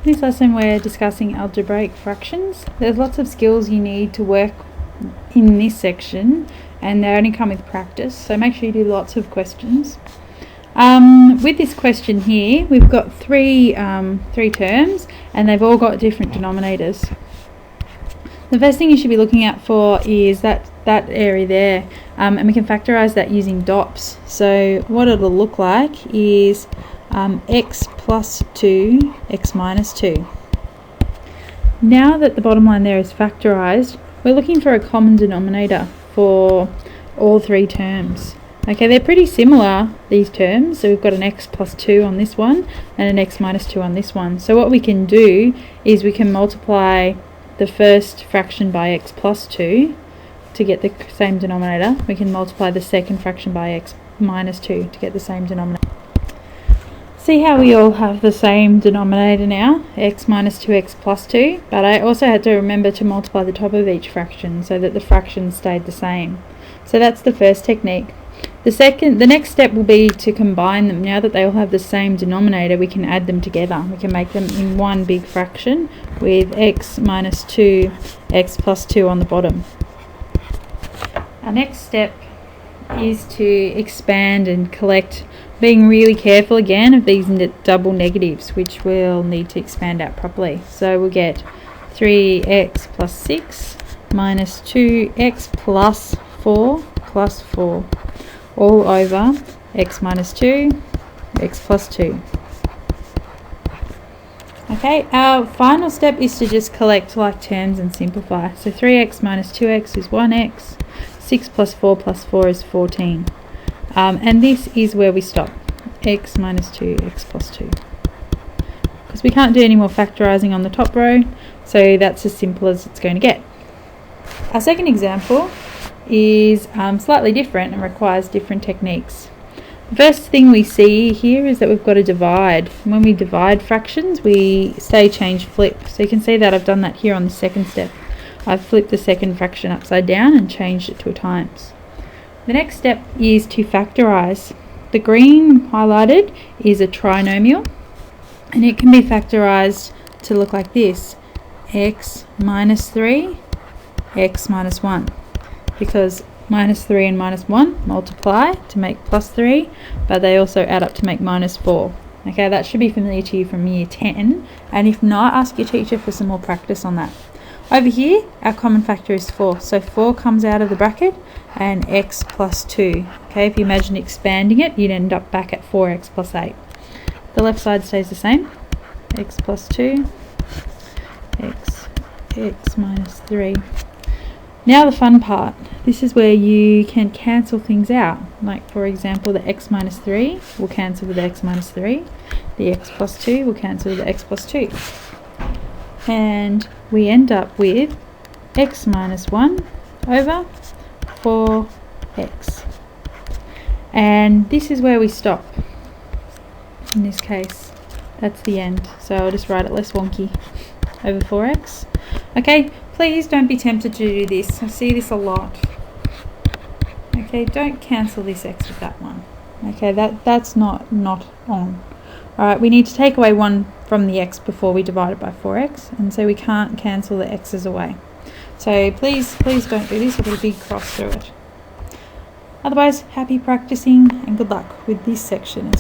In this lesson we're discussing algebraic fractions. There's lots of skills you need to work in this section and they only come with practice, so make sure you do lots of questions. With this question here we've got three terms and they've all got different denominators. The first thing you should be looking out for is that area there, and we can factorise that using dots. So what it'll look like is x plus 2, x minus 2. Now that the bottom line there is factorised, we're looking for a common denominator for all three terms. Okay, they're pretty similar, these terms, so we've got an x plus 2 on this one and an x minus 2 on this one. So what we can do is we can multiply the first fraction by x plus 2 to get the same denominator. We can multiply the second fraction by x minus 2 to get the same denominator. See how we all have the same denominator now, x minus 2x plus 2, but I also had to remember to multiply the top of each fraction so that the fractions stayed the same. So that's the first technique. The next step will be to combine them. Now that they all have the same denominator, we can add them together. We can make them in one big fraction with x minus 2, x plus 2 on the bottom. Our next step is to expand and collect, being really careful again of these double negatives, which we'll need to expand out properly. So we'll get 3x plus 6 minus 2x plus 4 all over x minus 2, x plus 2. Okay, our final step is to just collect like terms and simplify. So 3x minus 2x is 1x, 6 plus 4 is 14. And this is where we stop, x minus 2, x plus 2. Because we can't do any more factorising on the top row, so that's as simple as it's going to get. Our second example is slightly different and requires different techniques. The first thing we see here is that we've got to divide. And when we divide fractions, we say change flip. So you can see that I've done that here on the second step. I've flipped the second fraction upside down and changed it to a times. The next step is to factorise. The green highlighted is a trinomial, and it can be factorised to look like this: x minus 3, x minus 1. Because minus 3 and minus 1 multiply to make plus 3, but they also add up to make minus 4. Okay, that should be familiar to you from year 10, and if not, ask your teacher for some more practice on that. Over here, our common factor is 4, so 4 comes out of the bracket and x plus 2. Okay, if you imagine expanding it, you'd end up back at 4x plus 8. The left side stays the same, x plus 2, x minus 3. Now the fun part. This is where you can cancel things out. Like for example, the x minus 3 will cancel with the x minus 3. The x plus 2 will cancel with the x plus 2. And we end up with x minus 1 over 4x. And this is where we stop. In this case, that's the end. So I'll just write it less wonky. Over 4x. Okay, please don't be tempted to do this. I see this a lot. Okay, don't cancel this x with that one. Okay, that's not on. Alright, we need to take away 1 from the x before we divide it by 4x, and so we can't cancel the x's away. So please don't do this, I'll put a big cross through it. Otherwise, happy practicing and good luck with this section.